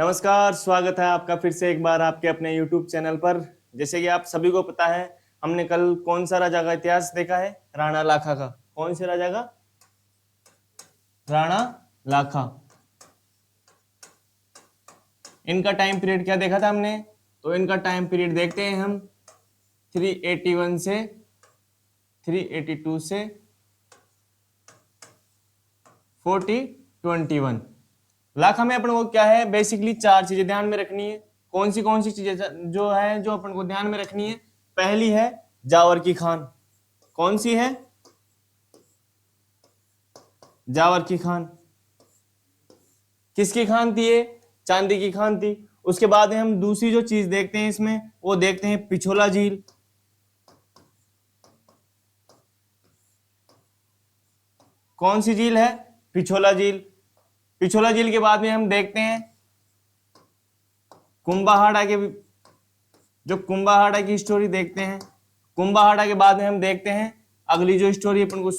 नमस्कार, स्वागत है आपका फिर से एक बार आपके अपने YouTube चैनल पर। जैसे कि आप सभी को पता है, हमने कल कौन सा राजा का इतिहास देखा है? राणा लाखा का। कौन से राजा का? राणा लाखा। इनका टाइम पीरियड क्या देखा था हमने? तो इनका टाइम पीरियड देखते हैं हम 381 से 382 से 4021। लाखा में अपन को क्या है, बेसिकली चार चीजें ध्यान में रखनी है। कौन सी चीजें जो है जो अपन को ध्यान में रखनी है? पहली है जावर की खान। कौन सी है? जावर की खान। किसकी खान थी ये? चांदी की खान थी। उसके बाद में हम दूसरी जो चीज देखते हैं इसमें, वो देखते हैं पिछोला झील। कौन सी झील है? पिछोला झील। पिछोला झील के बाद में हम देखते हैं कुंभाहाड़ा के, जो कुंभाहाड़ा की स्टोरी देखते हैं। कुंभाहाड़ा के बाद में हम देखते हैं अगली जो स्टोरी अपन को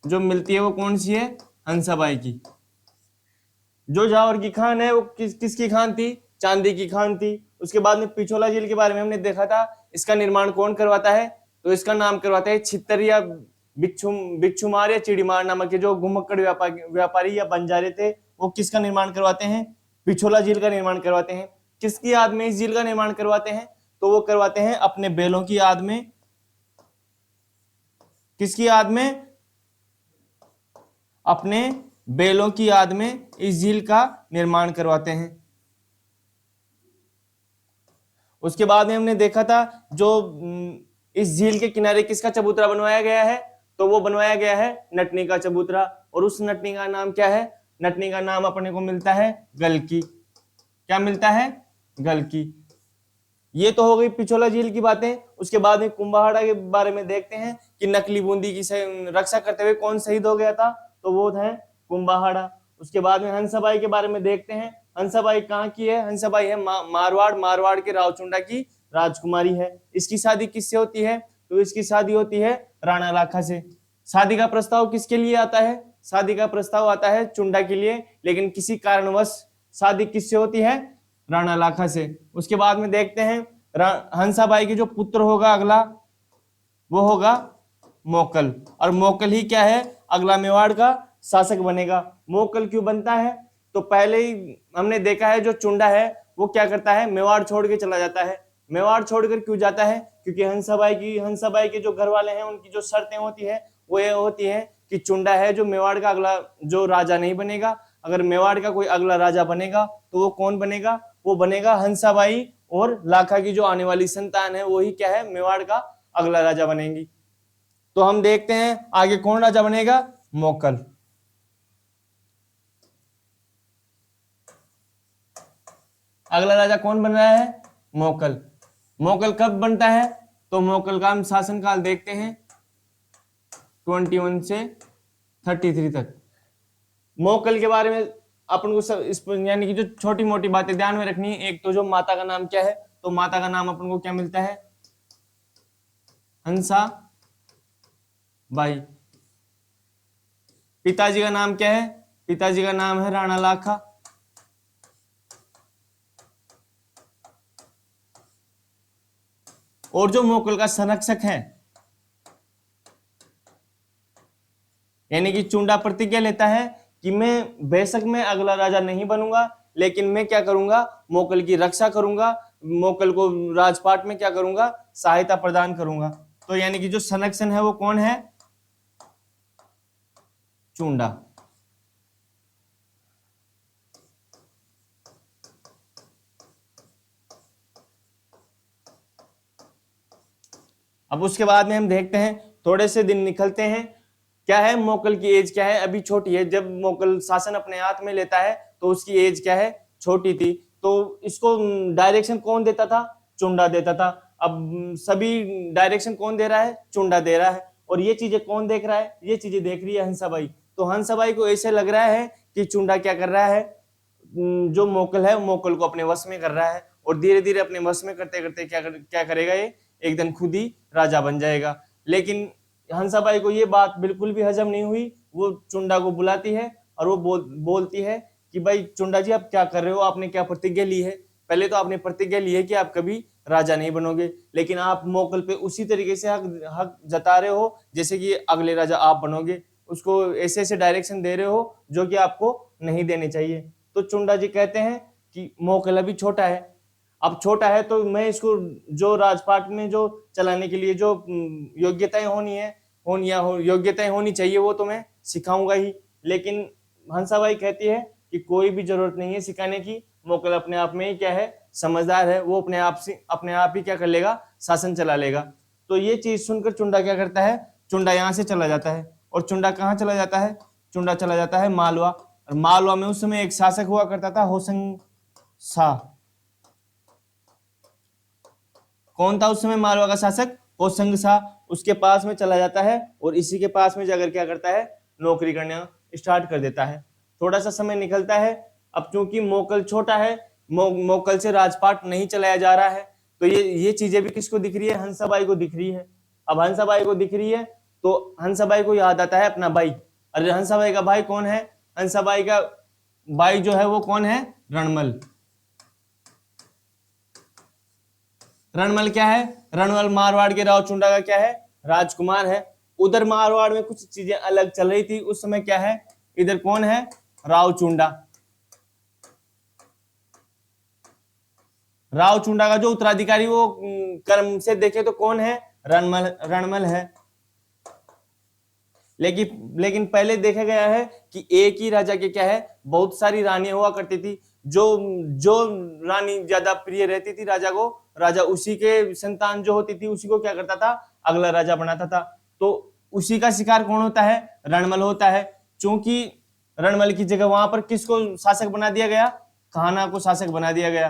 जो मिलती है वो कौन सी है? हंसाबाई की। जो जावर की खान है वो किसकी खान थी? चांदी की खान थी। उसके बाद में पिछोला झील के बारे में हमने देखा था, इसका निर्माण कौन करवाता है? तो इसका नाम करवाता है छित्तर या बिच्छुमार या चिड़ीमार नामक के जो घुमक्कड़ व्यापारी या बंजारे थे, वो किसका निर्माण करवाते हैं? पिछोला झील का निर्माण करवाते हैं। किसकी याद में इस झील का निर्माण करवाते हैं? तो वो करवाते हैं अपने बैलों की याद में। किसकी याद में? अपने बैलों की याद में इस झील का निर्माण करवाते हैं। उसके बाद में हमने देखा था जो इस झील के किनारे किसका चबूतरा बनवाया गया है? तो वो बनवाया गया है नटनी का चबूतरा। और उस नटनी का नाम क्या है? नटनी का नाम अपने को मिलता है गलकी। क्या मिलता है? गलकी। ये तो हो गई पिछोला झील की बातें। उसके बाद में कुंभाहाड़ा के बारे में देखते हैं कि नकली बूंदी की रक्षा करते हुए कौन शहीद हो गया था? तो वो है कुंभाहाड़ा। उसके बाद में हंसाबाई के बारे में देखते हैं। हंसाबाई कहाँ की है? हंसाबाई है मारवाड़ के रावचुंडा की राजकुमारी है। इसकी शादी किससे होती है? तो इसकी शादी होती है राणा लाखा से। शादी का प्रस्ताव किसके लिए आता है? शादी का प्रस्ताव आता है चुंडा के लिए, लेकिन किसी कारणवश शादी किससे होती है? राणा लाखा से। उसके बाद में देखते हैं हंसाबाई के जो पुत्र होगा अगला, वो होगा मोकल। और मोकल ही क्या है? अगला मेवाड़ का शासक बनेगा। मोकल क्यों बनता है? तो पहले ही हमने देखा है जो चुंडा है वो क्या करता है? मेवाड़ छोड़ के चला जाता है। मेवाड़ छोड़कर क्यों जाता है? क्योंकि हंसाबाई के जो घर वाले हैं उनकी जो शर्तें होती है वो ये होती है कि चुंडा है जो मेवाड़ का अगला जो राजा नहीं बनेगा। अगर मेवाड़ का कोई अगला राजा बनेगा तो वो कौन बनेगा? वो बनेगा हंसाबाई और लाखा की जो आने वाली संतान है, वही क्या है? मेवाड़ का अगला राजा बनेगी। तो हम देखते हैं आगे कौन राजा बनेगा? मोकल। अगला राजा कौन बन रहा है? मोकल। मोकल कब बनता है? तो मोकल का हम शासनकाल देखते हैं 21 से 33 तक। मोकल के बारे में अपन को सब इस यानी कि जो छोटी मोटी बातें ध्यान में रखनी है। एक तो जो माता का नाम क्या है? तो माता का नाम अपन को क्या मिलता है? हंसा बाई। पिताजी का नाम क्या है? पिताजी का नाम है राणा लाखा। और जो मोकल का संरक्षक है, यानी कि चुंडा प्रतिज्ञा लेता है कि मैं बेशक मैं अगला राजा नहीं बनूंगा, लेकिन मैं क्या करूंगा? मोकल की रक्षा करूंगा, मोकल को राजपाट में क्या करूंगा? सहायता प्रदान करूंगा। तो यानी कि जो संरक्षण है वो कौन है? चुंडा। अब उसके बाद में हम देखते हैं, थोड़े से दिन निकलते हैं। क्या है? मोकल की एज क्या है? अभी छोटी है। जब मोकल शासन अपने हाथ में लेता है तो उसकी एज क्या है? छोटी थी। तो इसको डायरेक्शन कौन देता था? चुंडा देता था। अब सभी डायरेक्शन कौन दे रहा है? चुंडा दे रहा है। और ये चीजें कौन देख रहा है? ये चीजें देख रही है हंसाबाई। तो हंसाबाई को ऐसे लग रहा है कि चुंडा क्या कर रहा है? जो मोकल है मोकल को अपने वश में कर रहा है। और धीरे धीरे अपने वश में करते करते क्या करेगा? ये एक दिन खुद ही राजा बन जाएगा। लेकिन हंसाबाई को ये बात बिल्कुल भी हजम नहीं हुई। वो चुंडा को बुलाती है और वो बोलती है कि भाई चुंडा जी आप क्या कर रहे हो, आपने क्या प्रतिज्ञा ली है। पहले तो आपने प्रतिज्ञा ली है कि आप कभी राजा नहीं बनोगे, लेकिन आप मोकल पे उसी तरीके से हक जता रहे हो जैसे कि अगले राजा आप बनोगे, उसको ऐसे ऐसे डायरेक्शन दे रहे हो जो कि आपको नहीं देने चाहिए। तो चुंडा जी कहते हैं कि मोकल अभी छोटा है, अब छोटा है तो मैं इसको जो राजपाट में जो चलाने के लिए जो योग्यताएं होनी है योग्यताएं होनी चाहिए वो तो मैं सिखाऊंगा ही। लेकिन हंसाबाई कहती है कि कोई भी जरूरत नहीं है सिखाने की, मोकल अपने आप में ही क्या है, समझदार है, वो अपने आप ही क्या कर लेगा, शासन चला लेगा। तो ये चीज सुनकर चुंडा क्या करता है, चुंडा यहाँ से चला जाता है। और चुंडा कहाँ चला जाता है, चुंडा चला जाता है मालवा। और मालवा में उस समय एक शासक हुआ करता था होशंग शाह। कौन था उस समय मालवा का शासक, होशंग शाह। उसके पास में चला जाता है और इसी के पास में जाकर क्या करता है, नौकरी करना स्टार्ट कर देता है। थोड़ा सा समय निकलता है, अब चूंकि मोकल छोटा है, मोकल से राजपाट नहीं चलाया जा रहा है, तो ये चीजें भी किसको दिख रही है, हंसाबाई को दिख रही है। अब हंसाबाई को दिख रही है तो हंसाबाई को याद आता है अपना भाई। अरे हंसाबाई का भाई कौन है, हंसाबाई का भाई जो है वो कौन है, रणमल। रणमल क्या है, रणमल मारवाड़ के राव चुंडा का क्या है, राजकुमार है। उधर मारवाड़ में कुछ चीजें अलग चल रही थी उस समय, क्या है, इधर कौन है, राव चुंडा। राव चुंडा का जो उत्तराधिकारी वो कर्म से देखे तो कौन है, रणमल है। लेकिन पहले देखा गया है कि एक ही राजा के क्या है, बहुत सारी रानियां हुआ करती थी। जो जो रानी ज्यादा प्रिय रहती थी राजा को, राजा उसी के संतान जो होती थी उसी को क्या करता था, अगला राजा बनाता था। तो उसी का शिकार कौन होता है, रणमल होता है। चूंकि रणमल की जगह वहां पर किसको शासक बना दिया गया, कान्हा को शासक बना दिया गया।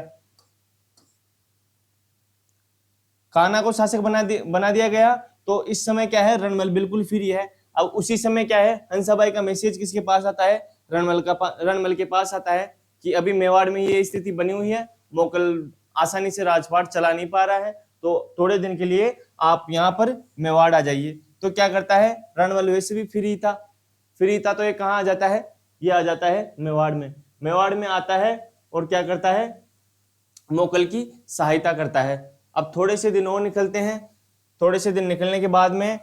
कान्हा को शासक बना दिया गया। तो इस समय क्या है, रणमल बिल्कुल फ्री है। अब उसी समय क्या है, हंसाबाई का मैसेज किसके पास आता है, रणमल के पास आता है कि अभी मेवाड़ में ये स्थिति बनी हुई है, मोकल आसानी से राजपाट चला नहीं पा रहा है, तो थोड़े दिन के लिए आप यहाँ पर मेवाड़ आ जाइए। तो क्या करता है, रणमल वैसे भी फ्री था तो ये कहाँ आ जाता है, ये आ जाता है मेवाड़ में। मेवाड़ में आता है और क्या करता है, मोकल की सहायता करता है। अब थोड़े से दिन और निकलते हैं, थोड़े से दिन निकलने के बाद में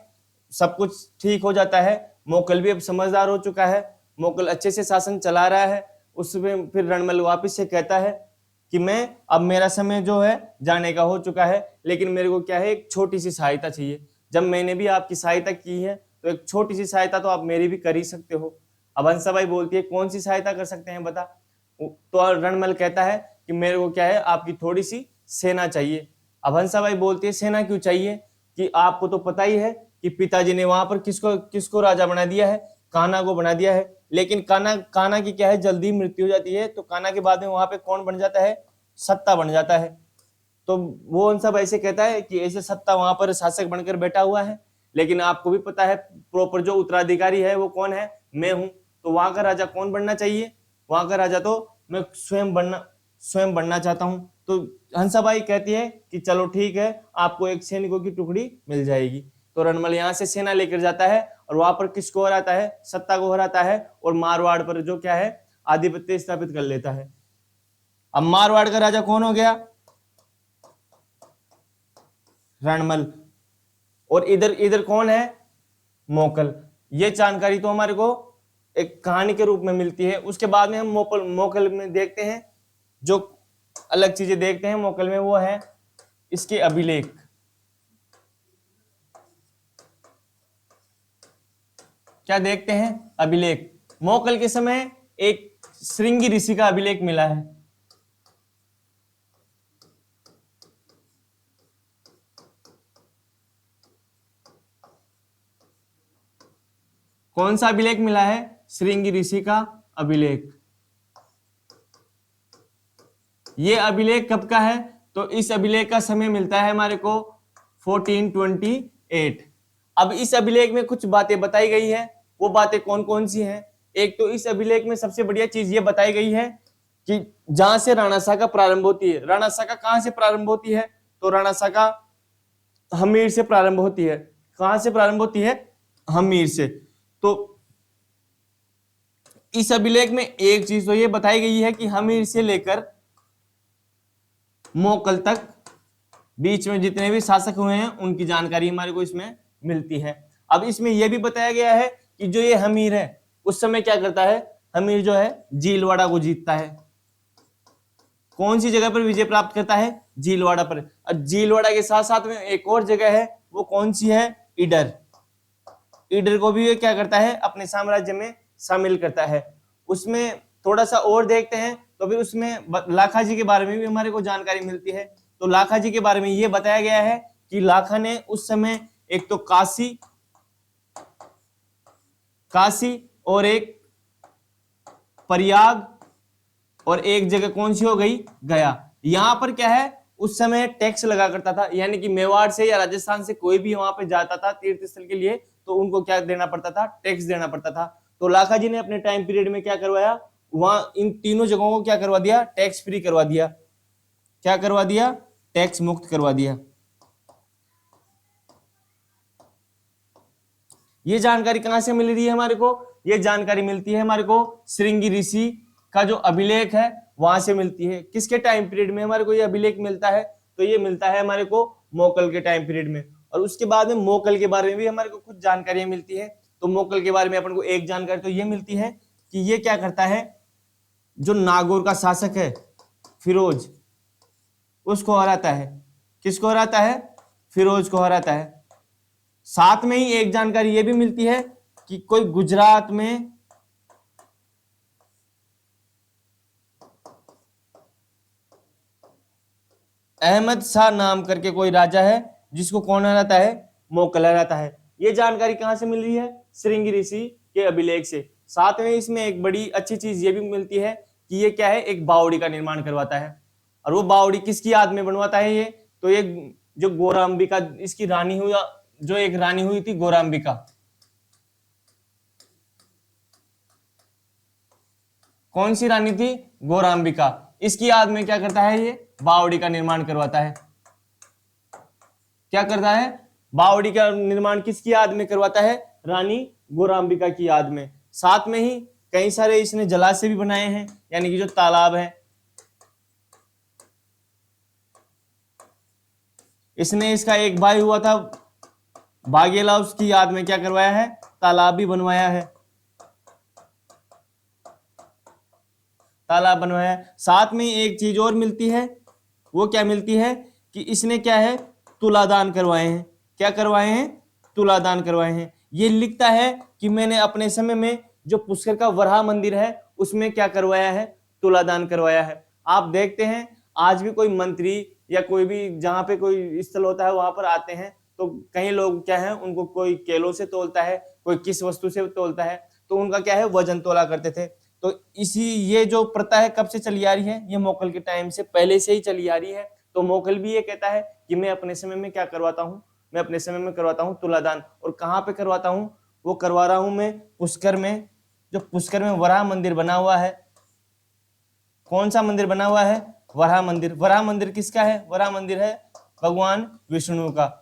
सब कुछ ठीक हो जाता है। मोकल भी अब समझदार हो चुका है, मोकल अच्छे से शासन चला रहा है। उसमें फिर रणमल वापस से कहता है कि मैं अब मेरा समय जो है जाने का हो चुका है, लेकिन मेरे को क्या है, एक छोटी सी सहायता चाहिए। जब मैंने भी आपकी सहायता की है तो एक छोटी सी सहायता तो आप मेरी भी कर ही सकते हो। अब हंसाबाई बोलती है कौन सी सहायता कर सकते हैं बता। तो रणमल कहता है कि मेरे को क्या है, आपकी थोड़ी सी सेना चाहिए। अब हंसाबाई बोलती है सेना क्यों चाहिए, कि आपको तो पता ही है कि पिताजी ने वहां पर किसको राजा बना दिया है, कान्हा को बना दिया है। लेकिन कान्हा की क्या है, जल्दी मृत्यु हो जाती है, तो कान्हा के बाद में वहां पे कौन बन जाता है, सत्ता बन जाता है। तो वो उन सब ऐसे कहता है कि ऐसे सत्ता वहां पर शासक बनकर बैठा हुआ है, लेकिन आपको भी पता है प्रॉपर जो उत्तराधिकारी है वो कौन है, मैं हूं। तो वहां का राजा कौन बनना चाहिए, वहां का राजा तो मैं स्वयं बनना चाहता हूं। तो हंसाबाई कहती है कि चलो ठीक है, आपको एक सैनिकों की टुकड़ी मिल जाएगी। तो रणमल यहाँ से सेना लेकर जाता है और वहां पर किसको हराता है, सत्ता को हराता है, और मारवाड़ पर जो क्या है, आधिपत्य स्थापित कर लेता है। अब मारवाड़ का राजा कौन हो गया, रणमल। और इधर इधर कौन है, मोकल। ये जानकारी तो हमारे को एक कहानी के रूप में मिलती है। उसके बाद में हम मोकल में देखते हैं, जो अलग चीजें देखते हैं मोकल में, वो है इसके अभिलेख। क्या देखते हैं, अभिलेख। मोकल के समय एक श्रृंगी ऋषि का अभिलेख मिला है। कौन सा अभिलेख मिला है, श्रृंगी ऋषि का अभिलेख। ये अभिलेख कब का है, तो इस अभिलेख का समय मिलता है हमारे को 1428। अब इस अभिलेख में कुछ बातें बताई गई है, वो बातें कौन कौन सी हैं। एक तो इस अभिलेख में सबसे बढ़िया चीज ये बताई गई है कि जहां से राणा शाखा प्रारंभ होती है, राणा शाखा कहां से प्रारंभ होती है, तो राणा शाखा हमीर से प्रारंभ होती है। कहां से प्रारंभ होती है, हमीर से। तो इस अभिलेख में एक चीज तो ये बताई गई है कि हमीर से लेकर मोकल तक बीच में जितने भी शासक हुए हैं उनकी जानकारी हमारे को इसमें मिलती है। अब इसमें यह भी बताया गया है कि जो ये हमीर है उस समय क्या करता है, हमीर जो है झीलवाड़ा को जीतता है। कौन सी जगह पर विजय प्राप्त करता है, झीलवाड़ा पर। और झीलवाड़ा के साथ साथ में एक और जगह है, वो कौन सी है, ईडर। ईडर को भी ये क्या करता है, अपने साम्राज्य में शामिल करता है। उसमें थोड़ा सा और देखते हैं तो फिर उसमें लाखा जी के बारे में भी हमारे को जानकारी मिलती है। तो लाखा जी के बारे में ये बताया गया है कि लाखा ने उस समय एक तो काशी और एक प्रयाग और एक जगह कौन सी हो गई, गया। यहां पर क्या है, उस समय टैक्स लगा करता था, यानी कि मेवाड़ से या राजस्थान से कोई भी वहां पे जाता था तीर्थ स्थल के लिए तो उनको क्या देना पड़ता था, टैक्स देना पड़ता था। तो लाखा जी ने अपने टाइम पीरियड में क्या करवाया, वहां इन तीनों जगहों को क्या करवा दिया, टैक्स फ्री करवा दिया। क्या करवा दिया, टैक्स मुक्त करवा दिया। ये जानकारी कहां से मिल रही है हमारे को, ये जानकारी मिलती है हमारे को श्रृंगी ऋषि का जो अभिलेख है वहां से मिलती है। किसके टाइम पीरियड में हमारे को ये अभिलेख मिलता है, तो ये मिलता है हमारे को मोकल के टाइम पीरियड में। और उसके बाद में मोकल के बारे में भी हमारे को कुछ जानकारियां मिलती है। तो मोकल के बारे में अपन को एक जानकारी तो ये मिलती है कि ये क्या करता है, जो नागौर का शासक है फिरोज, उसको हराता है। किसको हराता है, फिरोज को हराता है। साथ में ही एक जानकारी ये भी मिलती है कि कोई गुजरात में अहमद शाह नाम करके कोई राजा है जिसको कौन हराता है, मोकल हराता है। ये जानकारी कहां से मिल रही है, श्रृंगी ऋषि के अभिलेख से। साथ में इसमें एक बड़ी अच्छी चीज ये भी मिलती है कि ये क्या है, एक बावड़ी का निर्माण करवाता है। और वो बावड़ी किसकी याद में बनवाता है ये, तो ये जो गौरांबिका इसकी रानी हुई, जो एक रानी हुई थी गौरांबिका, कौन सी रानी थी, गौरांबिका, इसकी याद में क्या करता है, ये बावड़ी का निर्माण करवाता है। क्या करता है, बावड़ी का निर्माण किसकी याद में करवाता है, रानी गौरांबिका की याद में। साथ में ही कई सारे इसने जलाशय भी बनाए हैं, यानी कि जो तालाब है, इसने इसका एक भाई हुआ था बाघेला, उसकी याद में क्या करवाया है, तालाब भी बनवाया है, तालाब बनवाया है। साथ में एक चीज और मिलती है, वो क्या मिलती है कि इसने क्या है, तुलादान करवाए हैं। क्या करवाए हैं, तुलादान करवाए हैं। ये लिखता है कि मैंने अपने समय में जो पुष्कर का वराह मंदिर है उसमें क्या करवाया है, तुलादान करवाया है। आप देखते हैं आज भी कोई मंत्री या कोई भी जहां पे कोई स्थल होता है वहां पर आते हैं तो कई लोग क्या है, उनको कोई केलों से तोलता है, कोई किस वस्तु से तोलता है, तो उनका क्या है, वजन तोला करते थे। तो इसी ये जो प्रथा है कब से चली आ रही है, ये मोकल के टाइम से पहले से ही चली आ रही है। तो मोकल भी ये कहता है कि मैं अपने समय में क्या करवाता हूँ, मैं अपने समय में करवाता हूँ तुलादान। और कहाँ पे करवाता हूँ, वो करवा रहा हूं मैं पुष्कर में। जो पुष्कर में वराह मंदिर बना हुआ है, कौन सा मंदिर बना हुआ है, वराह मंदिर। वराह मंदिर किसका है, वराह मंदिर है भगवान विष्णु का।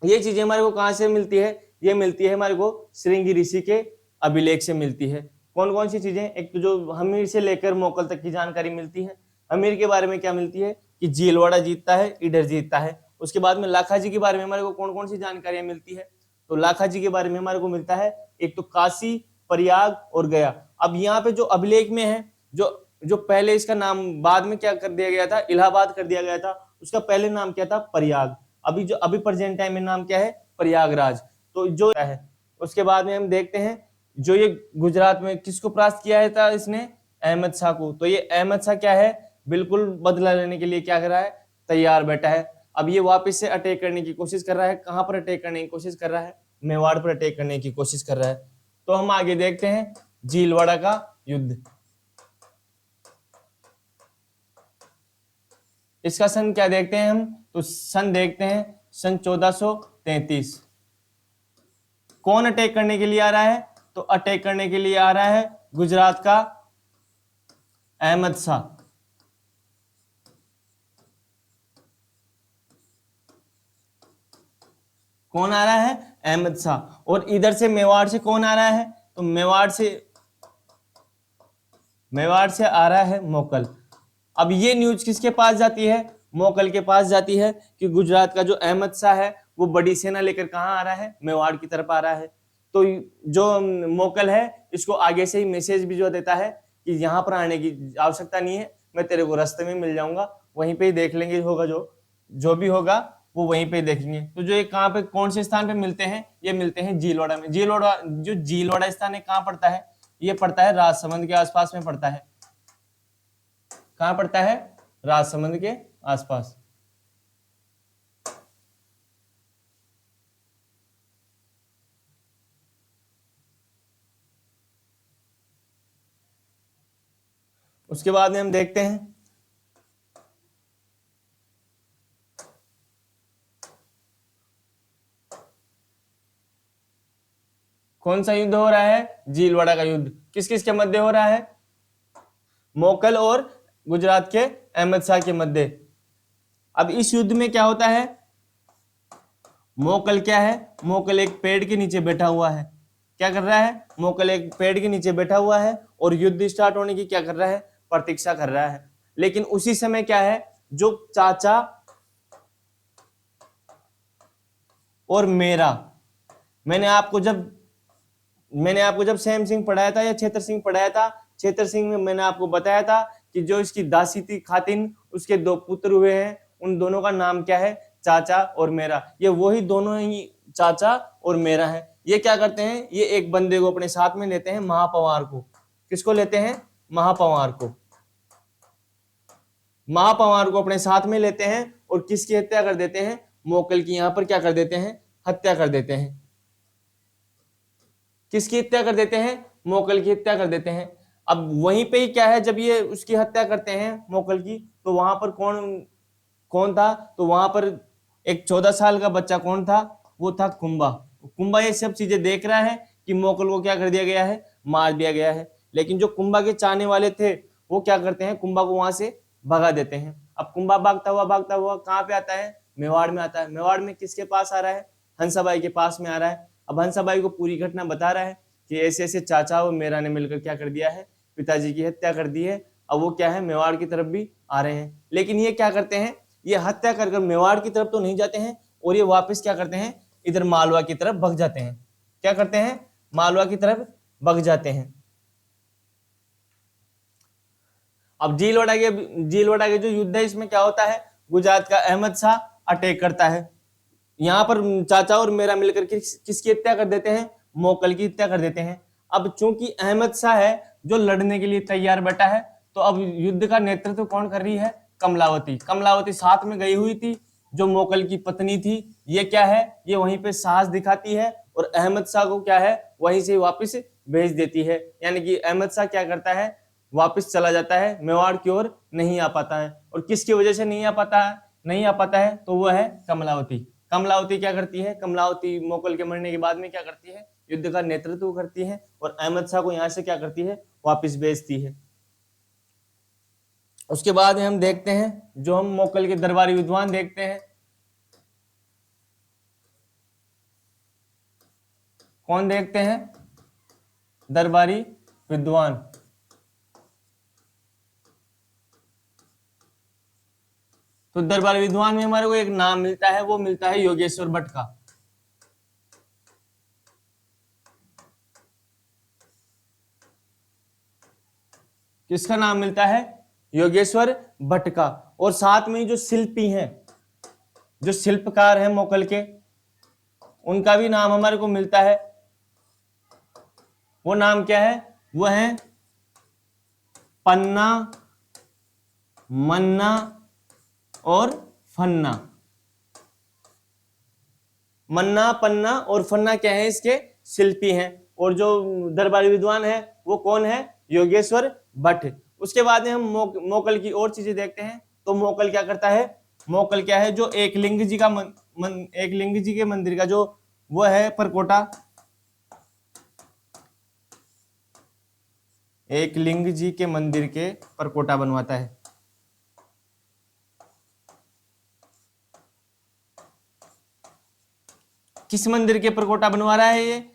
ये चीजें हमारे को कहां से मिलती है, ये मिलती है हमारे को श्रृंगी ऋषि के अभिलेख से मिलती है। कौन कौन सी चीजें, एक तो जो हमीर से लेकर मोकल तक की जानकारी मिलती है। हमीर के बारे में क्या मिलती है कि झीलवाड़ा जीतता है, ईडर जीतता है। उसके बाद में लाखा जी के बारे में हमारे को कौन कौन सी जानकारियां मिलती है, तो लाखा जी के बारे में हमारे को मिलता है एक तो काशी, प्रयाग और गया। अब यहाँ पे जो अभिलेख में है, जो पहले इसका नाम बाद में क्या कर दिया गया था, इलाहाबाद कर दिया गया था, उसका पहले नाम क्या था, प्रयाग। अभी प्रेजेंट टाइम में नाम क्या है, प्रयागराज। तो जो है उसके बाद में हम देखते हैं जो ये गुजरात में किसको परास्त किया था इसने, अहमद शाह को। तो ये अहमद शाह क्या है, बिल्कुल बदला लेने के लिए क्या कर रहा है, तैयार बैठा है। अब ये वापस से अटैक करने की कोशिश कर रहा है। कहां पर अटैक करने की कोशिश कर रहा है, मेवाड़ पर अटैक करने की कोशिश कर रहा है। तो हम आगे देखते हैं झीलवाड़ा का युद्ध। इसका सन क्या देखते हैं हम, तो सन देखते हैं सन 1433। कौन अटैक करने के लिए आ रहा है, तो अटैक करने के लिए आ रहा है गुजरात का अहमद शाह। कौन आ रहा है, अहमद शाह। और इधर से मेवाड़ से कौन आ रहा है, तो मेवाड़ से मेवाड़ से आ रहा है मोकल। अब ये न्यूज किसके पास जाती है? मोकल के पास जाती है कि गुजरात का जो अहमद शाह है वो बड़ी सेना लेकर कहाँ आ रहा है? मेवाड़ की तरफ आ रहा है। तो जो मोकल है इसको आगे से ही मैसेज भिजवा देता है कि यहाँ पर आने की आवश्यकता नहीं है, मैं तेरे को रास्ते में मिल जाऊंगा, वहीं पे ही देख लेंगे, होगा जो भी होगा वो वहीं पे देखेंगे। तो जो ये कहाँ पे, कौन से स्थान पे मिलते हैं? ये मिलते हैं जीलवाड़ा में। जीलवाड़ा, जो जीलवाड़ा स्थान है कहाँ पड़ता है? ये पड़ता है राजसमंद के आसपास में पड़ता है। कहाँ पड़ता है? राजसमंद के आसपास। उसके बाद में हम देखते हैं कौन सा युद्ध हो रहा है? जीलवाड़ा का युद्ध। किस किस के मध्य हो रहा है? मोकल और गुजरात के अहमद शाह के मध्य। अब इस युद्ध में क्या होता है? मोकल क्या है? मोकल एक पेड़ के नीचे बैठा हुआ है। क्या कर रहा है? मोकल एक पेड़ के नीचे बैठा हुआ है और युद्ध स्टार्ट होने की क्या कर रहा है? प्रतीक्षा कर रहा है। लेकिन उसी समय क्या है, जो चाचा और मेरा, मैंने आपको जब सैम सिंह पढ़ाया था या छेतर सिंह पढ़ाया था, छेतर सिंह में मैंने आपको बताया था कि जो इसकी दासी थी खातिन, उसके 2 पुत्र हुए हैं, उन दोनों का नाम क्या है? चाचा और मेरा। ये वही दोनों ही चाचा और मेरा है। ये क्या करते हैं? ये एक बंदे को अपने साथ में लेते हैं, महापंवार को। किसको लेते हैं? महापंवार को। महापंवार को अपने साथ में लेते हैं और किसकी हत्या कर देते हैं? मोकल की यहां पर क्या कर देते हैं? हत्या कर देते हैं। किसकी हत्या कर देते हैं? मोकल की हत्या कर देते हैं। अब वहीं पे ही क्या है, जब ये उसकी हत्या करते हैं मोकल की, तो वहां पर कौन कौन था? तो वहां पर एक 14 साल का बच्चा कौन था? वो था कुंभा। कुंभा ये सब चीजें देख रहा है कि मोकल को क्या कर दिया गया है? मार दिया गया है। लेकिन जो कुंभा के चाहने वाले थे वो क्या करते हैं? कुंभा को वहां से भगा देते हैं। अब कुंभा भागता हुआ कहाँ पे आता है? मेवाड़ में आता है। मेवाड़ में किसके पास आ रहा है? हंसाबाई के पास में आ रहा है। अब हंसाबाई को पूरी घटना बता रहा है कि ऐसे ऐसे चाचा और मेरा ने मिलकर क्या कर दिया है? पिताजी की हत्या कर दी है। अब वो क्या है? मेवाड़ की तरफ भी आ रहे हैं। लेकिन ये क्या करते हैं? ये हत्या कर मेवाड़ की तरफ तो नहीं जाते हैं और ये वापस क्या करते हैं? इधर मालवा की तरफ भग जाते हैं। क्या करते हैं? मालवा की तरफ भग जाते हैं। अब जीलवाड़ा के जो युद्ध है इसमें क्या होता है? गुजरात का अहमद शाह अटैक करता है। यहाँ पर चाचा और मेरा मिलकर किसकी हत्या कर देते हैं? मोकल की हत्या कर देते हैं। अब चूंकि अहमद शाह है जो लड़ने के लिए तैयार बैठा है, तो अब युद्ध का नेतृत्व कौन कर रही है? कमलावती। कमलावती साथ में गई हुई थी, जो मोकल की पत्नी थी। ये क्या है? ये वहीं पे साहस दिखाती है और अहमद शाह को क्या है? वहीं से वापस भेज देती है। यानी कि अहमद शाह क्या करता है? वापस चला जाता है, मेवाड़ की ओर नहीं आ पाता है। और किसकी वजह से नहीं आ पाता है? तो वो है कमलावती। कमलावती क्या करती है? कमलावती मोकल के मरने के बाद में क्या करती है? युद्ध का नेतृत्व करती है और अहमद शाह को यहां से क्या करती है? वापस भेजती है। उसके बाद हम देखते हैं, जो हम मोकल के दरबारी विद्वान देखते हैं, कौन देखते हैं? दरबारी विद्वान। तो दरबारी विद्वान में हमारे को एक नाम मिलता है, वो मिलता है योगेश्वर भट्ट का। किसका नाम मिलता है? योगेश्वर भट्ट का। और साथ में जो शिल्पी हैं, जो शिल्पकार हैं मोकल के, उनका भी नाम हमारे को मिलता है। वो नाम क्या है? वो है पन्ना, मन्ना और फन्ना। मन्ना, पन्ना और फन्ना क्या है? इसके शिल्पी हैं। और जो दरबारी विद्वान है वो कौन है? योगेश्वर भट्ट। उसके बाद में हम मोकल की और चीजें देखते हैं। तो मोकल क्या करता है? मोकल क्या है? जो एकलिंग जी का एकलिंग जी के मंदिर का जो वो है परकोटा, एकलिंग जी के मंदिर के परकोटा बनवाता है। किस मंदिर के परकोटा बनवा रहा है? ये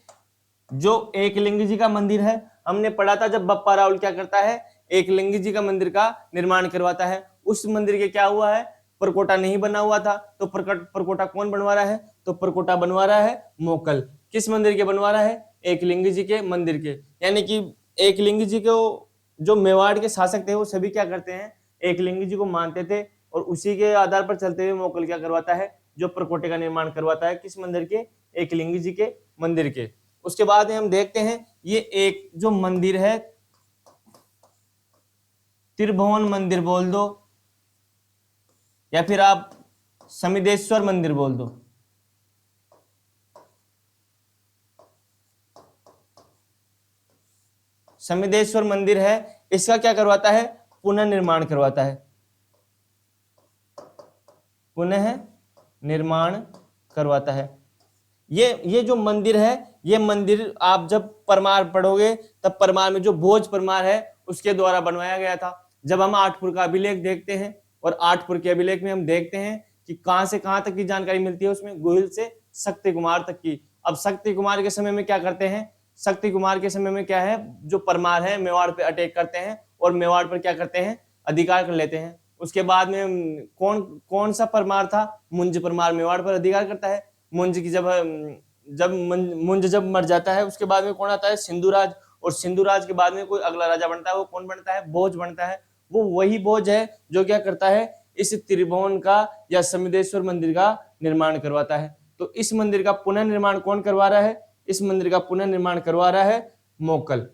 जो एकलिंग जी का मंदिर है, हमने पढ़ा था जब बप्पा रावल क्या करता है? एकलिंगी जी का मंदिर का निर्माण करवाता है। उस मंदिर के क्या हुआ है, परकोटा नहीं बना हुआ था, तो परकोटा कौन बनवा रहा है, तो परकोटा बनवा रहा है मोकल। किस मंदिर के बनवा रहा है, एकलिंगी जी के मंदिर के। यानी कि एकलिंगी जी को जो मेवाड़ के शासक थे वो सभी क्या करते हैं, एकलिंगी जी को मानते थे, और उसी के आधार पर चलते हुए मोकल क्या करवाता है, जो परकोटे का निर्माण करवाता है। किस मंदिर के, एकलिंगी जी के मंदिर के। उसके बाद हम देखते हैं ये एक जो मंदिर है त्रिभुवन मंदिर बोल दो, या फिर आप समिदेश्वर मंदिर बोल दो। समिदेश्वर मंदिर है, इसका क्या करवाता है, पुनर्निर्माण करवाता है, पुनः निर्माण करवाता है। ये जो मंदिर है, ये मंदिर आप जब परमार पढ़ोगे तब परमार में जो भोज परमार है उसके द्वारा बनवाया गया था। जब हम आठपुर का अभिलेख देखते हैं, और आठपुर के अभिलेख में हम देखते हैं कि कहां से कहां तक की जानकारी मिलती है, उसमें गोहिल से शक्ति कुमार तक की। अब शक्ति कुमार के समय में क्या करते हैं, शक्ति कुमार के समय में क्या है, जो परमार है मेवाड़ पे अटैक करते हैं और मेवाड़ पर क्या करते हैं, अधिकार कर लेते हैं। उसके बाद में कौन कौन सा परमार था, मुंज परमार मेवाड़ पर अधिकार करता है। मुंज की मुंज जब मर जाता है, उसके बाद में कौन आता है, सिंधुराज। और सिंधुराज के बाद में कोई अगला राजा बनता है, वो कौन बनता है, भोज बनता है। वो वही भोज है जो क्या करता है, इस त्रिभुवन का या समिदेश्वर मंदिर का निर्माण करवाता है। तो इस मंदिर का पुनर्निर्माण कौन करवा रहा है, इस मंदिर का पुनर्निर्माण करवा रहा है मोकल।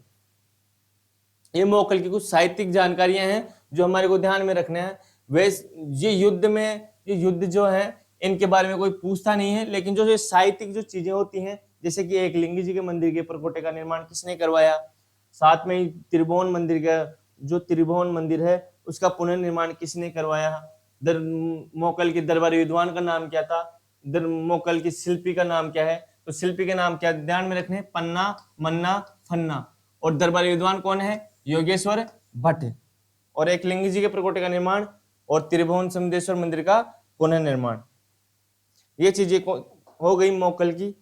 ये मोकल की कुछ साहित्यिक जानकारियां हैं जो हमारे को ध्यान में रखना है। ये युद्ध जो है इनके बारे में कोई पूछता नहीं है, लेकिन जो साहित्यिक जो चीजें होती हैं, जैसे कि एकलिंगी जी के मंदिर के परकोटे का निर्माण किसने करवाया, साथ में ही त्रिभुवन मंदिर का जो त्रिभुवन मंदिर है उसका पुनर्निर्माण किसने करवाया, मोकल के दरबारी विद्वान का नाम क्या था, मोकल की शिल्पी का नाम क्या है। तो शिल्पी के नाम क्या ध्यान में रखने, पन्ना, मन्ना, फन्ना। और दरबारी विद्वान कौन है, योगेश्वर भट्ट। और एकलिंगी जी के परकोटे का निर्माण और त्रिभुवन समिदेश्वर मंदिर का पुनर्निर्माण, ये चीजें हो गई मोकल की।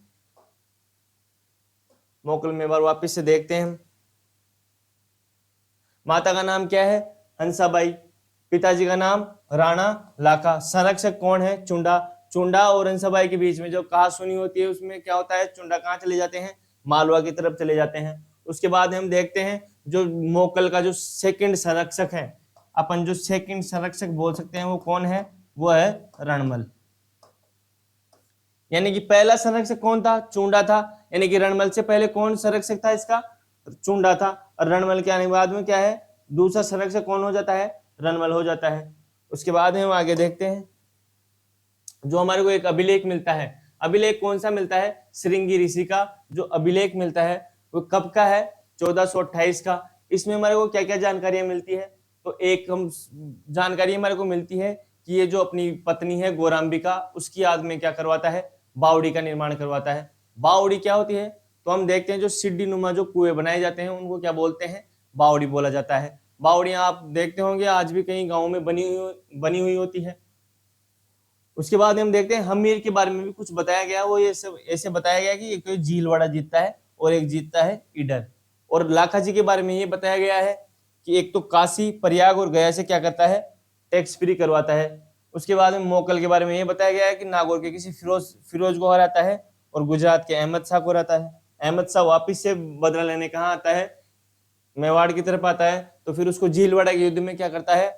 मोकल में बार वापिस से देखते हैं हम। माता का नाम क्या है, हंसाबाई। पिताजी का नाम राणा लाखा। संरक्षक कौन है, चुंडा। चुंडा और हंसाबाई के बीच में जो कहा सुनी होती है उसमें क्या होता है, चुंडा कहाँ चले जाते हैं, मालवा की तरफ चले जाते हैं। उसके बाद हम देखते हैं जो मोकल का जो सेकंड संरक्षक है, अपन जो सेकंड संरक्षक बोल सकते हैं वो कौन है, वो है रणमल। यानी कि पहला संरक्षक कौन था, चुंडा था। यानी कि रणमल से पहले कौन संरक्षक था इसका, चुंडा था। और रणमल के आने के बाद में क्या है, दूसरा संरक्षक कौन हो जाता है, रणमल हो जाता है। उसके बाद हम आगे देखते हैं जो हमारे को एक अभिलेख मिलता है। अभिलेख कौन सा मिलता है, श्रृंगी ऋषि का जो अभिलेख मिलता है वो कब का है, 1428 का। इसमें हमारे को क्या क्या जानकारियां मिलती है, तो एक हम जानकारी हमारे को मिलती है कि ये जो अपनी पत्नी है गौरांबिका, उसकी याद में क्या करवाता है, बावड़ी का निर्माण करवाता है। बावड़ी क्या होती है, तो हम देखते हैं जो सिड्डी नुमा जो कुएं बनाए जाते हैं उनको क्या बोलते हैं, बावड़ी बोला जाता है। बावड़ियां आप देखते होंगे आज भी कई गाँव में बनी हुई होती है। उसके बाद हम देखते हैं हमीर के बारे में भी कुछ बताया गया, वो ये सब ऐसे बताया गया कि एक झीलवाड़ा जीतता है और एक जीतता है ईडर। और लाखा जी के बारे में ये बताया गया है कि एक तो काशी, प्रयाग और गया से क्या करता है, टैक्स फ्री करवाता है। उसके बाद में मोकल के बारे में ये बताया गया है कि नागौर के किसी फिरोज को हराता है और गुजरात के अहमद शाह को हराता है। अहमद शाह वापिस से बदला लेने कहाँ आता है, मेवाड़ की तरफ आता है। तो फिर उसको झीलवाड़ा के युद्ध में क्या करता है,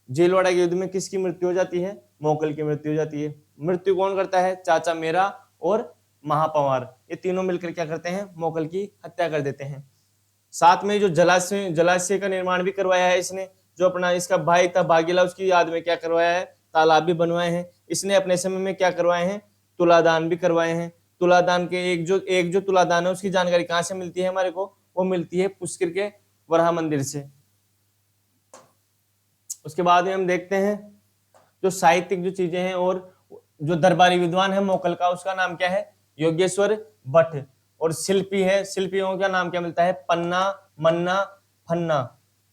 झीलवाड़ा के युद्ध में किसकी मृत्यु हो जाती है, मोकल की मृत्यु हो जाती है। मृत्यु कौन करता है, चाचा मेरा और महापंवार, ये तीनों मिलकर क्या करते हैं, मोकल की हत्या कर देते हैं। साथ में जो जलाशय का निर्माण भी करवाया है इसने, जो अपना इसका भाई था भागीला उसकी याद में क्या करवाया है, तालाब भी बनवाए हैं। इसने अपने समय में क्या करवाए हैं, तुलादान भी करवाए हैं। तुलादान के एक जो तुलादान है उसकी जानकारी कहाँ से मिलती है हमारे को, वो मिलती है पुष्कर के वराह मंदिर से। उसके बाद में हम देखते हैं जो साहित्यिक जो चीजें हैं, और जो दरबारी विद्वान है मोकल का, उसका नाम क्या है, योगेश्वर भट्ट। और शिल्पी है, शिल्पियों का नाम क्या मिलता है, पन्ना, मन्ना, फन्ना।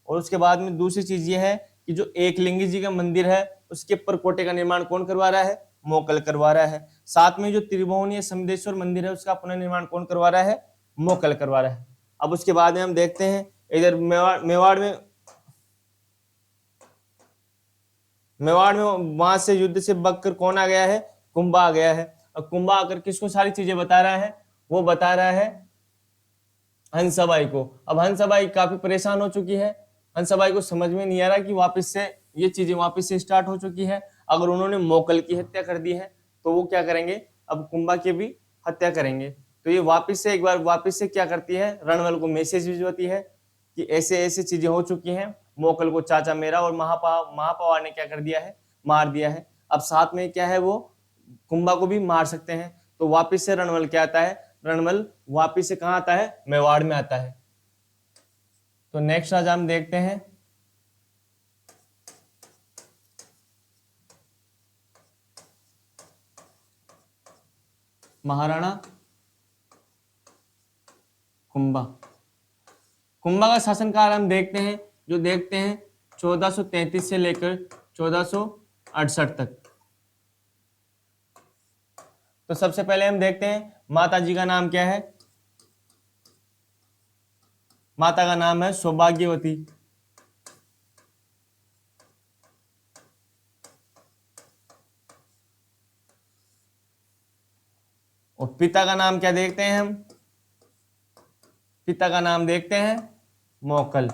और उसके बाद में दूसरी चीज ये है कि जो एकलिंगी जी का मंदिर है उसके परकोटे का निर्माण कौन करवा रहा है, मोकल करवा रहा है। साथ में जो त्रिभुवनीय समिदेश्वर मंदिर है उसका पुनर्निर्माण कौन करवा रहा है, मोकल करवा रहा है। अब उसके बाद में हम देखते हैं इधर मेवाड़ में मेवाड़ में वहां से युद्ध से बककर कौन आ गया है? कुंभा आ गया है। अब कुंभा आकर किसको सारी चीजें बता रहा है? वो बता रहा है हंसाबाई को। अब हंसाबाई काफी परेशान हो चुकी है। हंसाबाई को समझ में नहीं आ रहा कि वापस से ये चीजें वापस से स्टार्ट हो चुकी है। अगर उन्होंने मोकल की हत्या कर दी है तो वो क्या करेंगे? अब कुंभा की भी हत्या करेंगे। तो ये वापस से एक बार वापस से क्या करती है? रणवल को मैसेज भिजवाती है कि ऐसे ऐसे चीजें हो चुकी हैं। मोकल को चाचा मेरा और महापवार ने क्या कर दिया है? मार दिया है। अब साथ में क्या है, वो कुंभा को भी मार सकते हैं। तो वापस से रणवल क्या आता है? रणवल वापस से कहां आता है? मेवाड़ में आता है। तो नेक्स्ट आज हम देखते हैं महाराणा कुंभा। कुंभा का शासनकाल हम देखते हैं, जो देखते हैं 1433 से लेकर 1468 तक। तो सबसे पहले हम देखते हैं माता जी का नाम क्या है? माता का नाम है सौभाग्यवती। और पिता का नाम क्या देखते हैं हम? पिता का नाम देखते हैं मोकल।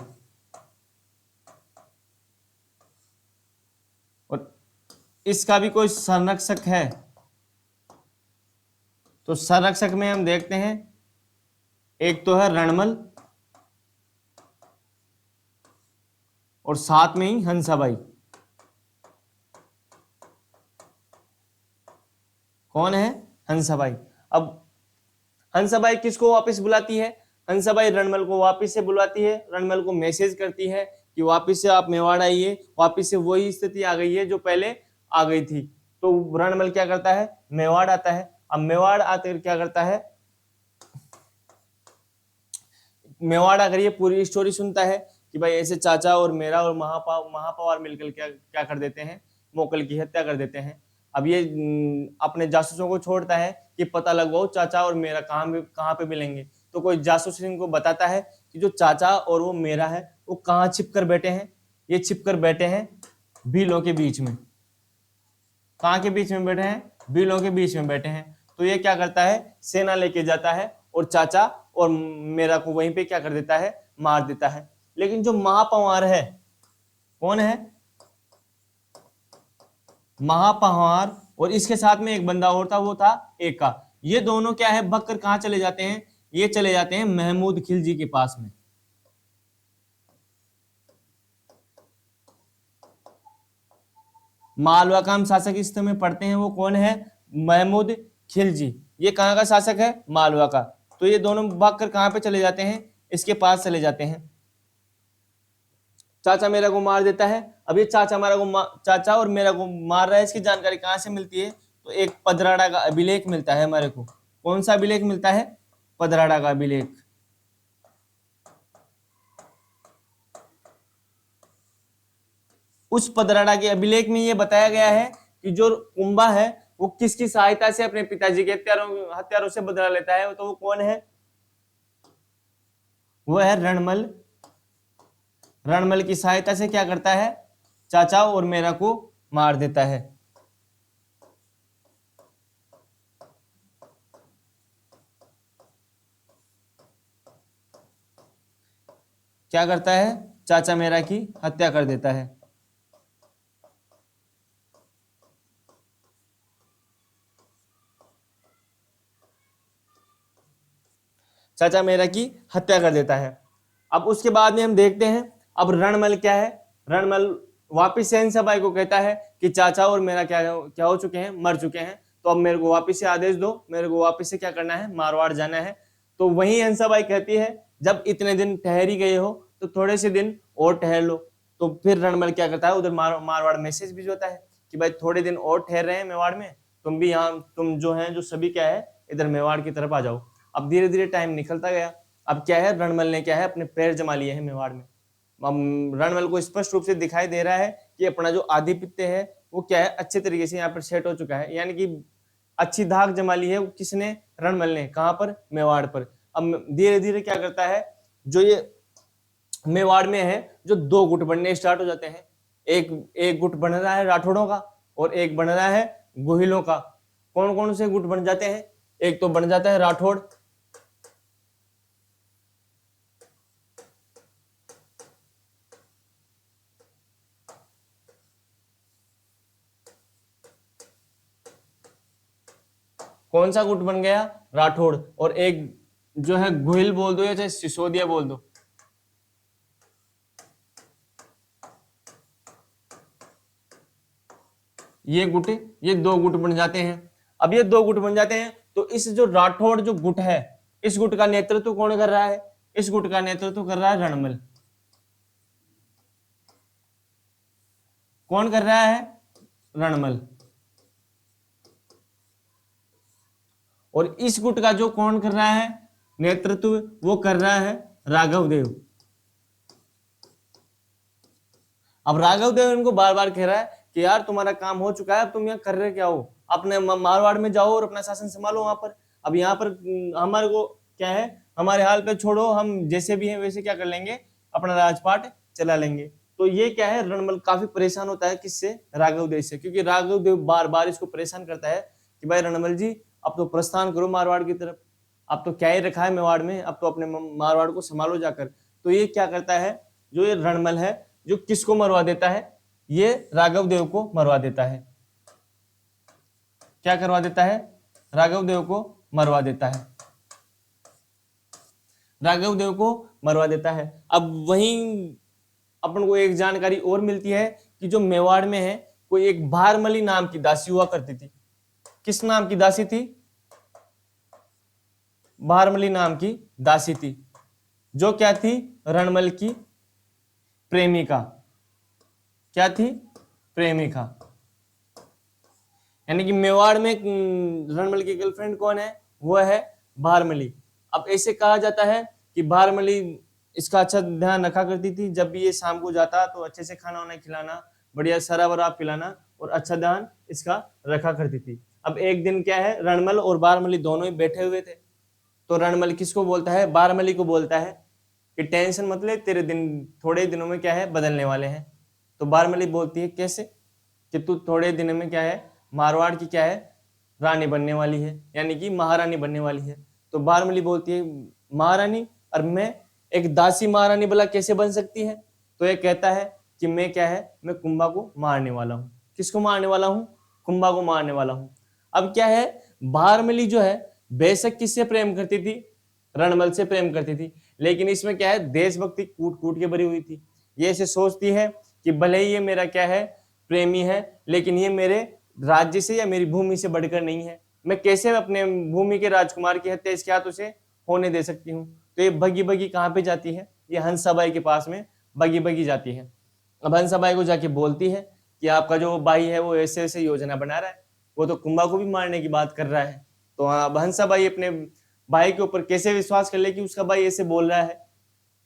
और इसका भी कोई संरक्षक है? तो संरक्षक में हम देखते हैं एक तो है रणमल और साथ में ही हंसाबाई। कौन है? हंसाबाई। अब हंसाबाई किसको वापस बुलाती है? हंसाबाई रणमल को वापस से बुलाती है, रणमल को मैसेज करती है कि वापस से आप मेवाड़ आइए। वापस से वही स्थिति आ गई है जो पहले आ गई थी। तो रणमल क्या करता है? मेवाड़ आता है। अब मेवाड़ आकर क्या करता है? मेवाड़ आकर ये पूरी स्टोरी सुनता है कि भाई ऐसे चाचा और मेरा और महापवार मिलकर क्या क्या कर देते हैं? मोकल की हत्या कर देते हैं। अब ये अपने जासूसों को छोड़ता है कि पता लगवाओ चाचा और मेरा कहाँ पे मिलेंगे। तो कोई जासूस इनको बताता है कि जो चाचा और वो मेरा है वो कहाँ छिप कर बैठे हैं? ये छिप कर बैठे हैं भीलों के बीच में। कहाँ के बीच में बैठे हैं? भीलों के बीच में बैठे हैं। तो ये क्या करता है? सेना लेके जाता है और चाचा और मेरा को वहीं पे क्या कर देता है? मार देता है। लेकिन जो महापवार है, कौन है? महापवार और इसके साथ में एक बंदा और था, वो था एका। ये दोनों क्या है? भगकर कहां चले जाते हैं? ये चले जाते हैं महमूद खिलजी के पास में। मालवा का हम शासक इस समय पढ़ते हैं, वो कौन है? महमूद खिलजी। ये कहां का शासक है? मालवा का। तो ये दोनों भागकर कहां पे चले जाते हैं? इसके पास चले जाते हैं। चाचा मेरा को मार देता है। अब ये चाचा और मेरा को मार रहा है, इसकी जानकारी कहां से मिलती है? तो एक पदराड़ा का अभिलेख मिलता है हमारे को। कौन सा अभिलेख मिलता है? पदराड़ा का अभिलेख। उस पदराड़ा के अभिलेख में ये बताया गया है कि जो कुंभा है वो किसकी सहायता से अपने पिताजी के हत्यारों से बदला लेता है। तो वो कौन है? वो है रणमल। रणमल की सहायता से क्या करता है? चाचा और मेरा को मार देता है। क्या करता है? चाचा मेरा की हत्या कर देता है। चाचा मेरा की हत्या कर देता है। अब उसके बाद में हम देखते हैं अब रणमल क्या है? रणमल वापिस से हंसाबाई को कहता है कि चाचा और मेरा क्या हो चुके हैं? मर चुके हैं। तो अब मेरे को वापिस से आदेश दो, मेरे को वापिस से क्या करना है? मारवाड़ जाना है। तो वही हंसाबाई कहती है जब इतने दिन ठहर ही गए हो तो थोड़े से दिन और ठहर लो। तो फिर रणमल क्या करता है? उधर मारवाड़ मैसेज भिजवाता है कि भाई थोड़े दिन और ठहर रहे हैं मेवाड़ में, तुम भी यहाँ, तुम जो है जो सभी क्या है इधर मेवाड़ की तरफ आ जाओ। अब धीरे धीरे टाइम निकलता गया। अब क्या है? रणमल ने क्या है? अपने पैर जमा लिए हैं मेवाड़ में। रणमल को स्पष्ट रूप से दिखाई दे रहा है कि अपना जो आधिपत्य है वो क्या है? अच्छे तरीके से यहाँ पर सेट हो चुका है। यानी कि अच्छी धाक जमा ली है किसने? रणमल ने। कहां पर? मेवाड़ पर। अब धीरे धीरे क्या करता है? जो ये मेवाड़ में है जो दो गुट बनने स्टार्ट हो जाते हैं। एक एक गुट बन रहा है राठौड़ों का और एक बन रहा है गोहिलों का। कौन कौन से गुट बन जाते हैं? एक तो बन जाता है राठौड़, कौन सा गुट बन गया? राठौड़। और एक जो है गोहिल बोल दो या चाहे सिसोदिया बोल दो, ये गुट, ये दो गुट बन जाते हैं। अब ये दो गुट बन जाते हैं तो इस जो राठौड़ जो गुट है, इस गुट का नेतृत्व कौन कर रहा है? इस गुट का नेतृत्व कर रहा है रणमल। कौन कर रहा है? रणमल। और इस गुट का जो कौन कर रहा है नेतृत्व, वो कर रहा है राघव देव। अब राघव देव इनको बार बार कह रहा है कि यार तुम्हारा काम हो चुका है, अब तुम यहाँ कर रहे क्या हो? अपने मारवाड़ में जाओ और अपना शासन संभालो वहां पर। अब यहाँ पर हमारे को क्या है, हमारे हाल पे छोड़ो, हम जैसे भी हैं वैसे क्या कर लेंगे, अपना राजपाट चला लेंगे। तो ये क्या है, रणमल काफी परेशान होता है किससे? राघव देव से, क्योंकि राघव देव बार बार इसको परेशान करता है कि भाई रणमल जी अब तो प्रस्थान करो मारवाड़ की तरफ, अब तो क्या ही रखा है मेवाड़ में, अब तो अपने मारवाड़ को संभालो जाकर। तो ये क्या करता है, जो ये रणमल है, जो किसको मरवा देता है? ये राघव देव को मरवा देता है। क्या करवा देता है? राघव देव को मरवा देता है। राघव देव को मरवा देता है। अब वहीं अपन को एक जानकारी और मिलती है कि जो मेवाड़ में है, कोई एक भारमली नाम की दासी हुआ करती थी। किस नाम की दासी थी? भारमली नाम की दासी थी, जो क्या थी? रणमल की प्रेमिका। क्या थी? प्रेमिका। यानी कि मेवाड़ में रणमल की गर्लफ्रेंड कौन है? वो है भारमली। अब ऐसे कहा जाता है कि भारमली इसका अच्छा ध्यान रखा करती थी, जब भी ये शाम को जाता तो अच्छे से खाना वाना खिलाना, बढ़िया सरा वरा पिलाना और अच्छा ध्यान इसका रखा करती थी। अब एक दिन क्या है, रणमल और भारमली दोनों ही बैठे हुए थे, तो रणमल किसको बोलता है? भारमली को बोलता है कि टेंशन मत ले, तेरे दिन थोड़े दिनों में क्या है, बदलने वाले हैं। तो भारमली बोलती है कैसे? कि तू थोड़े दिनों में क्या है, मारवाड़ की क्या है, रानी बनने वाली है, यानी कि महारानी बनने वाली है। तो भारमली बोलती है महारानी, और मैं एक दासी महारानी भला कैसे बन सकती है? तो ये कहता है कि मैं क्या है, मैं कुंभा को मारने वाला हूँ। किसको मारने वाला हूँ? कुंभा को मारने वाला हूँ। अब क्या है, भारमली जो है बेशक किससे प्रेम करती थी? रणमल से प्रेम करती थी, लेकिन इसमें क्या है, देशभक्ति कूट कूट के भरी हुई थी। ये ऐसे सोचती है कि भले ही ये मेरा क्या है, प्रेमी है, लेकिन ये मेरे राज्य से या मेरी भूमि से बढ़कर नहीं है। मैं कैसे अपने भूमि के राजकुमार की हत्या इसके हाथों से होने दे सकती हूँ? तो ये भगी भगी कहाँ पे जाती है? ये हंसाबाई के पास में भगी भगी जाती है। अब हंसाबाई को जाके बोलती है कि आपका जो भाई है वो ऐसे ऐसे योजना बना रहा है, वो तो कुंभा को भी मारने की बात कर रहा है। तो अब हंसाबाई अपने भाई के ऊपर कैसे विश्वास कर ले कि उसका भाई ऐसे बोल रहा है?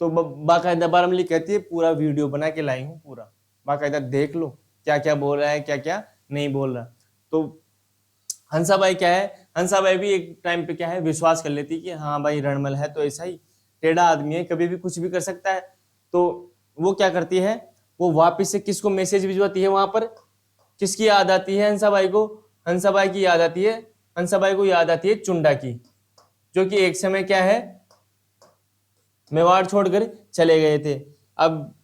तो बाकायदा बारामली कहती है पूरा वीडियो बना के लाई हूँ, पूरा बाकायदा देख लो क्या क्या बोल रहा है, क्या क्या नहीं बोल रहा। तो हंसाबाई क्या है, हंसाबाई भी एक टाइम पे क्या है, विश्वास कर लेती कि हाँ भाई रणमल है तो ऐसा ही टेढ़ा आदमी है, कभी भी कुछ भी कर सकता है। तो वो क्या करती है, वो वापस से किसको मैसेज भिजवाती है? वहां पर किसकी याद आती है हंसाबाई को? हंसाबाई की याद आती है, हंसाबाई को याद आती है चुंडा की, जो कि एक समय क्या है, मेवाड़ छोड़कर चले गए थे। अब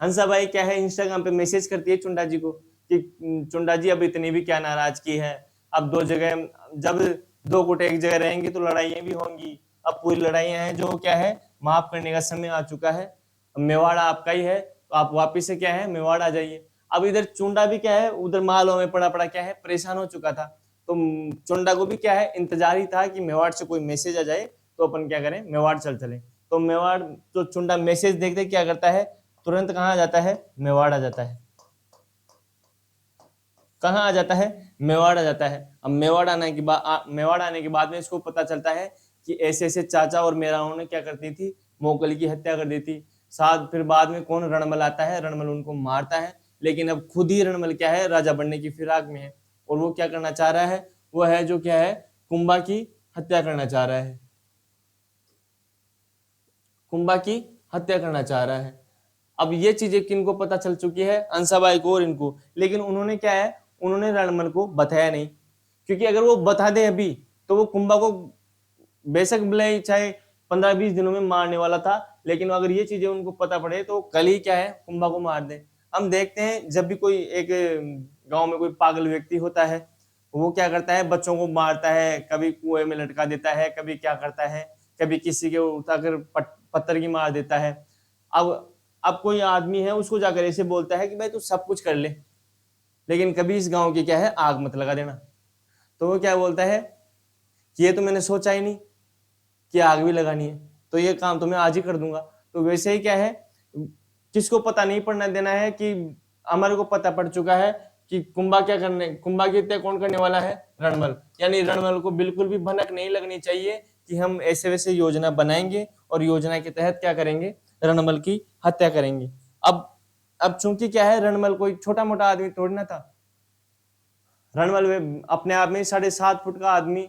हंसाबाई क्या है, इंस्टाग्राम पे मैसेज करती है चुंडा जी को कि चुंडा जी अब इतनी भी क्या नाराजगी है, अब दो जगह, जब दो गुट एक जगह रहेंगे तो लड़ाइयां भी होंगी, अब पूरी लड़ाइयां हैं जो क्या है, माफ करने का समय आ चुका है, मेवाड़ आपका ही है, तो आप वापिस से क्या है, मेवाड़ आ जाइए। अब इधर चुंडा भी क्या है, उधर मालों में पड़ा पड़ा क्या है, परेशान हो चुका था। तो चुंडा को भी क्या है, इंतजार ही था कि मेवाड़ से कोई मैसेज आ जाए तो अपन क्या करें, मेवाड़ चल चले। तो मेवाड़, तो चुंडा मैसेज देखते क्या करता है, तुरंत कहाँ आ जाता है, मेवाड़ आ जाता है। कहाँ आ जाता है, मेवाड़ आ जाता है। अब मेवाड़ आने के बाद में इसको पता चलता है कि ऐसे ऐसे चाचा और मेराओं ने क्या करती थी, मोकल की हत्या कर दी थी। साथ फिर बाद में कौन, रणमल आता है, रणमल उनको मारता है, लेकिन अब खुद ही रणमल क्या है, राजा बनने की फिराक में है, और वो क्या करना चाह रहा है, वो है जो क्या है, कुंभा की हत्या करना चाह रहा है, कुंभा की हत्या करना चाह रहा है। अब ये चीजें किनको पता चल चुकी है, अंसाबाई को और इनको, लेकिन उन्होंने क्या है, उन्होंने रणमल को बताया नहीं, क्योंकि अगर वो बता दे अभी तो वो कुंभा को बेशक भले चाहे 15-20 दिनों में मारने वाला था, लेकिन अगर ये चीजें उनको पता पड़े तो कल ही क्या है, कुंभा को मार दे। हम देखते हैं जब भी कोई एक गांव में कोई पागल व्यक्ति होता है, वो क्या करता है, बच्चों को मारता है, कभी कुएं में लटका देता है, कभी क्या करता है, कभी किसी के उठाकर पत्थर की मार देता है। अब कोई आदमी है, उसको जाकर ऐसे बोलता है कि भाई तू सब कुछ कर ले, लेकिन कभी इस गांव की क्या है, आग मत लगा देना। तो वो क्या बोलता है कि ये तो मैंने सोचा ही नहीं कि आग भी लगानी है, तो ये काम तो मैं आज ही कर दूंगा। तो वैसे ही क्या है, किसको पता नहीं पड़ना देना है कि हमारे को पता पड़ चुका है कि कुंभा की हत्या कौन करने वाला है, रणमल। यानी रणमल को बिल्कुल भी भनक नहीं लगनी चाहिए कि हम ऐसे वैसे योजना बनाएंगे और योजना के तहत क्या करेंगे, रणमल की हत्या करेंगे। अब चूंकि क्या है, रणमल कोई छोटा मोटा आदमी थोड़ी ना था। रणमल अपने आप में 7.5 फुट का आदमी,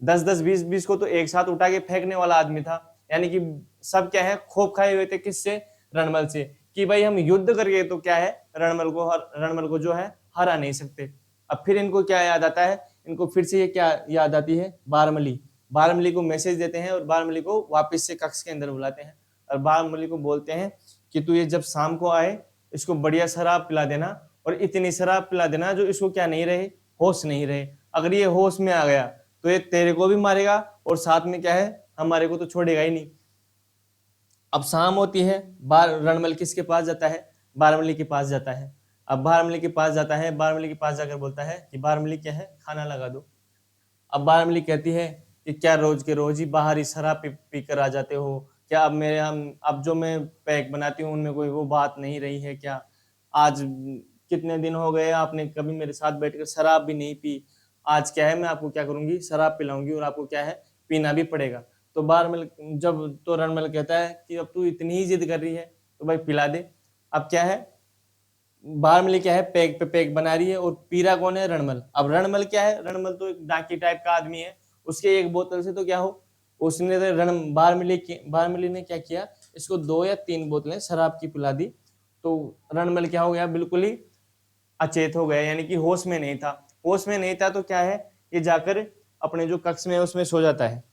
10-10, 20-20 को तो एक साथ उठा के फेंकने वाला आदमी था। यानी कि सब क्या है, खौफ खाए हुए थे किससे, रणमल से, कि भाई हम युद्ध करके तो क्या है, रणमल को जो है हरा नहीं सकते। अब फिर इनको क्या याद आता है, इनको फिर से ये क्या याद आती है, बारमली को मैसेज देते हैं और बारमली को वापस से कक्ष के अंदर बुलाते हैं और बारमली को बोलते हैं कि तू ये जब शाम को आए, इसको बढ़िया शराब पिला देना और इतनी शराब पिला देना जो इसको क्या नहीं रहे, होश नहीं रहे। अगर ये होश में आ गया तो ये तेरे को भी मारेगा और साथ में क्या है, हमारे को तो छोड़ेगा ही नहीं। अब शाम होती है, रणमल किसके पास जाता है, बारमली के पास जाता है। अब बारमली के पास जाता है, बारमली के पास जाकर बोलता है कि बारमली क्या है, खाना लगा दो। अब बारमली कहती है कि क्या रोज के रोज ही बाहर ही शराब पी कर आ जाते हो क्या, अब जो मैं पैक बनाती हूँ उनमें कोई वो बात नहीं रही है क्या, आज कितने दिन हो गए आपने कभी मेरे साथ बैठकर शराब भी नहीं पी, आज क्या है मैं आपको क्या करूंगी, शराब पिलाऊंगी और आपको क्या है, पीना भी पड़ेगा। तो रणमल कहता है कि अब तू इतनी ही जिद कर रही है तो भाई पिला दे। अब क्या है, बारमली क्या है, पैक पे पैक बना रही है और पीरा कौन है, रणमल। अब रणमल क्या है, रणमल तो एक डांकी टाइप का आदमी है, उसके एक बोतल से तो क्या हो, उसने तो बारमली ने क्या किया, इसको 2 या 3 बोतलें शराब की पिला दी। तो रणमल क्या हो गया, बिल्कुल ही अचेत हो गया, यानी कि होश में नहीं था। होश में नहीं था तो क्या है, ये जाकर अपने जो कक्ष में है उसमें सो जाता है।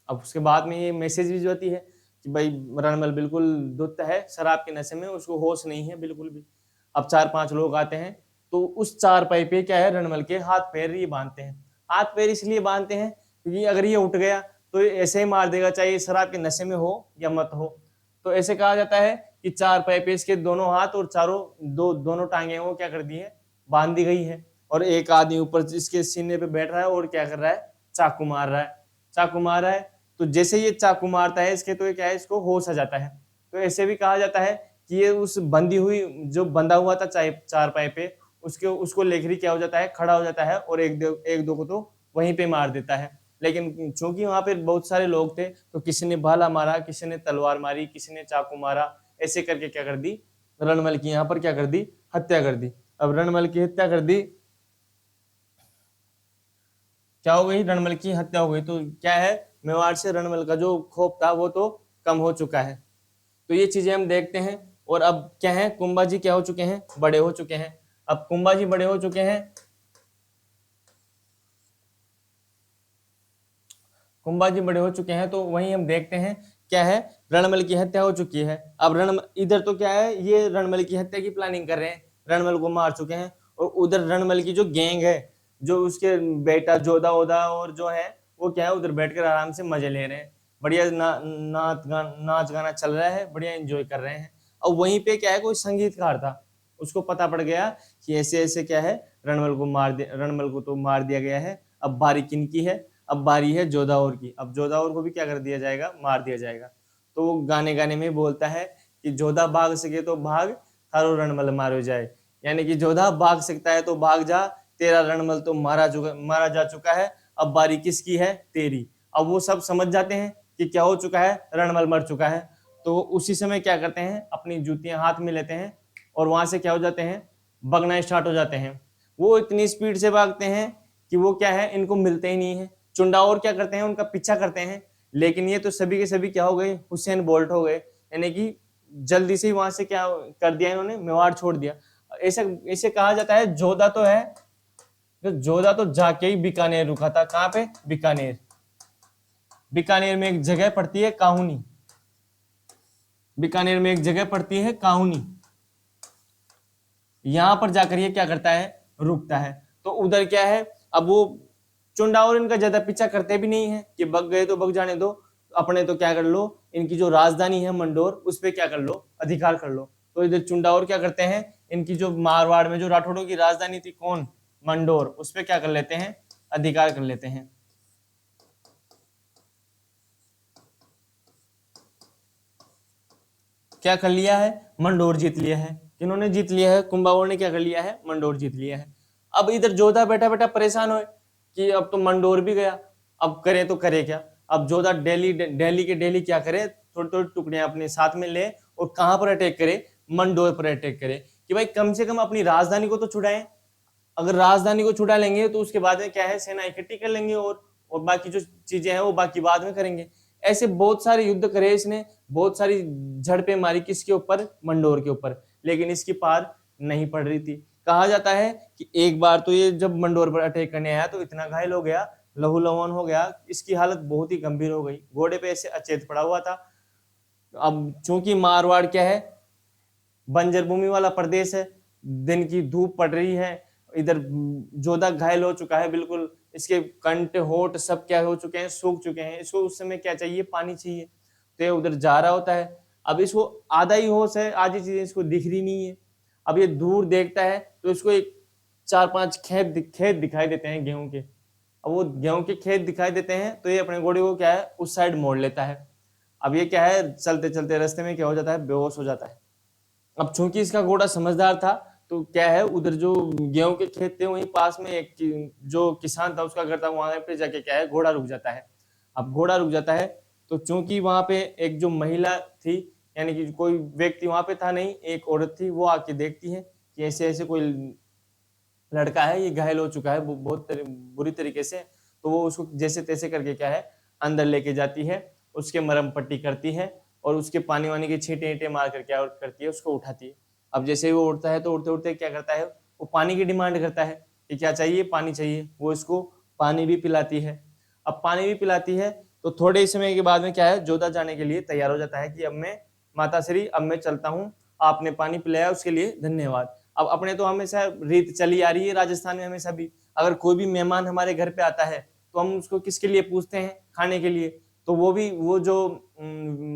अब उसके बाद में ये मैसेज भी जाती है कि भाई रणमल बिल्कुल धुत है, शराब के नशे में, उसको होश नहीं है बिल्कुल भी। अब 4-5 लोग आते हैं तो उस चारपाई पे क्या है, रणमल के हाथ पैर ये बांधते हैं। हाथ पैर इसलिए बांधते हैं क्योंकि अगर ये उठ गया तो ऐसे ही मार देगा, चाहे ये शराब के नशे में हो या मत हो। तो ऐसे कहा जाता है कि चारपाई पे इसके दोनों हाथ और दोनों टांगे वो क्या कर दी है, बांध दी गई है। और एक आदमी ऊपर इसके सीने पे बैठ रहा है और क्या कर रहा है, चाकू मार रहा है। तो जैसे ये चाकू मारता है इसके, तो ये क्या है, इसको होश आ जाता है। तो ऐसे भी कहा जाता है कि ये उस जो बंधा हुआ था चारपाई पे, उसको लेकर क्या हो जाता है, खड़ा हो जाता है और एक दो को तो वहीं पे मार देता है। लेकिन चूंकि वहां पे बहुत सारे लोग थे तो किसी ने भाला मारा, किसी ने तलवार मारी, किसी ने चाकू मारा, ऐसे करके क्या कर दी, रणमल की यहाँ पर क्या कर दी, हत्या कर दी। अब रणमल की हत्या कर दी, क्या हो गई, रणमल की हत्या हो गई। तो क्या है, मेवाड़ से रणमल का जो खौफ था वो तो कम हो चुका है। तो ये चीजें हम देखते हैं। और अब क्या है, कुंभा जी क्या हो चुके हैं, बड़े हो चुके हैं। अब कुंभा जी बड़े हो चुके हैं, तो वहीं हम देखते हैं क्या है, रणमल की हत्या हो चुकी है। अब इधर तो क्या है, ये रणमल की हत्या की प्लानिंग कर रहे हैं, रणमल को मार चुके हैं। और उधर रणमल की जो गैंग है, जो उसके बेटा जोधा ओधा और जो है वो क्या है, उधर बैठकर आराम से मजे ले रहे हैं, बढ़िया नाच गाना चल रहा है, बढ़िया एंजॉय कर रहे हैं। और वहीं पे क्या है, कोई संगीतकार था, उसको पता पड़ गया कि ऐसे ऐसे क्या है, रणमल को तो मार दिया गया है। अब बारी किनकी है, अब बारी है जोधाओर की। अब जोधाओर को भी क्या कर दिया जाएगा, मार दिया जाएगा। तो वो गाने में बोलता है कि जोधा भाग सके तो भाग, थारो रणमल मारो जाए। यानी कि जोधा भाग सकता है तो भाग जा, तेरा रणमल तो मारा जा चुका है, अब बारी किसकी है, तेरी। अब वो सब समझ जाते हैं कि क्या हो चुका है, रणमल मर चुका है। तो उसी समय क्या करते हैं, अपनी जूतियां हाथ में लेते हैं और वहां से क्या हो जाते हैं, भगना स्टार्ट हो जाते हैं। वो इतनी स्पीड से भागते हैं कि वो क्या है, इनको मिलते ही नहीं है। चुंडावर क्या करते हैं, उनका पीछा करते हैं, लेकिन ये तो सभी के सभी क्या हो गए, हुसैन बोल्ट हो गए, यानी कि जल्दी से ही वहां से क्या कर दिया इन्होंने, मेवाड़ छोड़ दिया। ऐसे ऐसे कहा जाता है जोधा तो है, तो जोधा तो जाके ही बीकानेर रुका था। कहां पे? बीकानेर। बीकानेर में एक जगह पड़ती है काहुनी, बीकानेर में एक जगह पड़ती है काहुनी, यहां पर जाकर ये क्या करता है, रुकता है। तो उधर क्या है, अब वो चुंडावर इनका ज्यादा पीछा करते भी नहीं है कि भग गए तो भग जाने दो, अपने तो क्या कर लो, इनकी जो राजधानी है मंडोर, उस पर क्या कर लो, अधिकार कर लो। तो इधर चुंडावर क्या करते हैं, इनकी जो मारवाड़ में जो राठौड़ों की राजधानी थी, कौन, मंडोर, उस पर क्या कर लेते हैं, अधिकार कर लेते हैं। क्या कर लिया है, मंडोर जीत लिया है। किन्होंने जीत लिया है, कुंभा ने क्या कर लिया है, मंडोर जीत लिया है। अब इधर जोधा बैठा बैठा परेशान हो कि अब तो मंडोर भी गया, अब करे तो करे क्या। अब जोधा दिल्ली के डेली क्या करे, थोड़ी थोड़ी टुकड़ियां अपने साथ में ले और कहां पर अटैक करे, मंडोर पर अटैक करे, कि भाई कम से कम अपनी राजधानी को तो छुड़ाएं। अगर राजधानी को छुड़ा लेंगे तो उसके बाद में क्या है, सेना इकट्ठी कर लेंगे और बाकी जो चीजें हैं वो बाकी बाद में करेंगे। ऐसे बहुत सारे युद्ध करे इसने, बहुत सारी झड़पें मारी, किसके ऊपर, मंडोर के ऊपर, लेकिन इसकी पार नहीं पड़ रही थी। कहा जाता है कि एक बार तो ये जब मंडोर पर अटैक करने आया तो इतना घायल हो गया, लहूलुहान हो गया, इसकी हालत बहुत ही गंभीर हो गई, घोड़े पे ऐसे अचेत पड़ा हुआ था। अब चूंकि मारवाड़ क्या है, बंजर भूमि वाला प्रदेश है, दिन की धूप पड़ रही है, इधर जोधा घायल हो चुका है बिल्कुल, इसके कंठ होठ सब क्या हो चुके हैं, सूख चुके हैं, इसको उस समय क्या चाहिए, पानी चाहिए। तो ये उधर जा रहा होता है। अब इसको आधा ही होश है, आधी चीजें इसको दिख रही नहीं है। अब ये दूर देखता है तो इसको एक 4-5 खेत दिखाई देते हैं गेहूं के। अब वो गेहूं के खेत दिखाई देते हैं तो ये अपने घोड़े को क्या है, उस साइड मोड़ लेता है। अब ये क्या है, चलते चलते रास्ते में क्या हो जाता है, बेहोश हो जाता है। अब चूंकि इसका घोड़ा समझदार था तो क्या है, उधर जो गेहूं के खेत थे वहीं पास में एक जो किसान था उसका घर था, वहां पे जाके क्या है, घोड़ा रुक जाता है। अब घोड़ा रुक जाता है तो चूंकि वहां पे एक जो महिला थी, यानी कि कोई व्यक्ति वहां पे था नहीं, एक औरत थी, वो आके देखती है कि ऐसे ऐसे कोई लड़का है, ये घायल हो चुका है बहुत बुरी तरीके से। तो वो उसको जैसे तैसे करके क्या है, अंदर लेके जाती है, उसके मरहम पट्टी करती है और उसके पानी वानी के छींटे ईंटे मार कर क्या करती है, उसको उठाती है। अब जैसे वो उठता है तो उठते उठते क्या करता है, वो पानी की डिमांड करता है कि क्या चाहिए, पानी चाहिए। वो इसको पानी भी पिलाती है। अब पानी भी पिलाती है तो थोड़े समय के बाद में क्या है, जोधा जाने के लिए तैयार हो जाता है कि अब मैं, माता श्री अब मैं चलता हूँ, आपने पानी पिलाया उसके लिए धन्यवाद। अब अपने तो हमेशा रीत चली आ रही है राजस्थान में, हमेशा भी अगर कोई भी मेहमान हमारे घर पे आता है तो हम उसको किसके लिए पूछते हैं, खाने के लिए। तो वो जो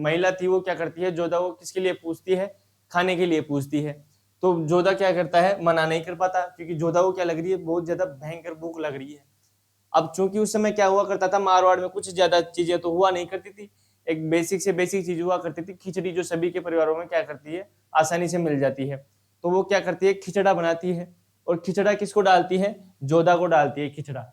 महिला थी वो क्या करती है, जोधा, वो किसके लिए पूछती है, खाने के लिए पूछती है। तो जोधा क्या करता है, मना नहीं कर पाता, क्योंकि जोधा को क्या लग रही है, बहुत ज्यादा भयंकर भूख लग रही है। अब चूंकि उस समय क्या हुआ करता था, मारवाड़ में कुछ ज्यादा चीजें तो हुआ नहीं करती थी, एक बेसिक से बेसिक चीज हुआ करती थी, खिचड़ी, जो सभी के परिवारों में क्या करती है, आसानी से मिल जाती है। तो वो क्या करती है, खिचड़ा बनाती है, और खिचड़ा किसको डालती है, जोधा को डालती है खिचड़ा।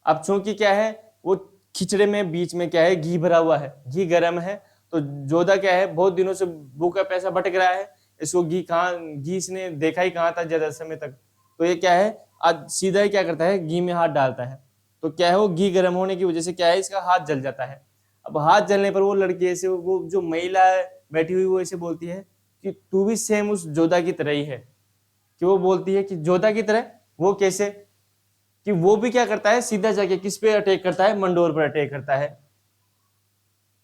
अब चूंकि क्या है, वो खिचड़े में बीच में क्या है, घी भरा हुआ है, घी गर्म है, तो जोधा क्या है, बहुत दिनों से भूखा पैसा भटक रहा है, इसको घी इसने देखा ही कहाँ था ज्यादा समय तक। तो ये क्या है, आज सीधा ही क्या करता है, घी में हाथ डालता है। तो क्या है, वो घी गर्म होने की वजह से क्या है, इसका हाथ जल जाता है। अब हाथ जलने पर वो लड़की ऐसे, वो जो महिला है बैठी हुई, वो ऐसे बोलती है कि तू भी सेम उस जोधा की तरह ही है। कि वो बोलती है कि जोधा की तरह, वो कैसे, कि वो भी क्या करता है, सीधा जाके किस पे अटैक करता है, मंडोर पर अटैक करता है।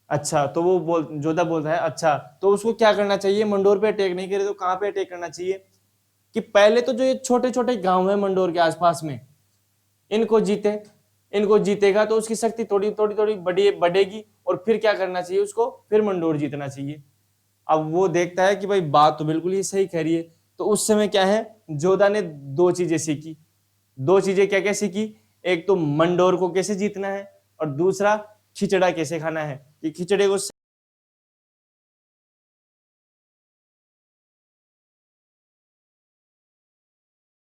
अच्छा, तो वो जोधा बोलता है अच्छा, तो उसको क्या करना चाहिए, मंडोर पे अटैक नहीं करे तो कहां पे अटैक करना चाहिए, कि पहले तो जो ये छोटे छोटे गांव है मंडोर के आसपास में, इनको जीतेगा तो उसकी शक्ति थोड़ी थोड़ी थोड़ी बढ़ेगी, और फिर क्या करना चाहिए उसको, फिर मंडोर जीतना चाहिए। अब वो देखता है कि भाई बात तो बिल्कुल ही सही कह रही है। तो उस समय क्या है, जोधा ने दो चीजें सीखी। दो चीजें क्या क्या सीखी, एक तो मंडोर को कैसे जीतना है, और दूसरा खिचड़ा कैसे खाना है, कि खिचड़े को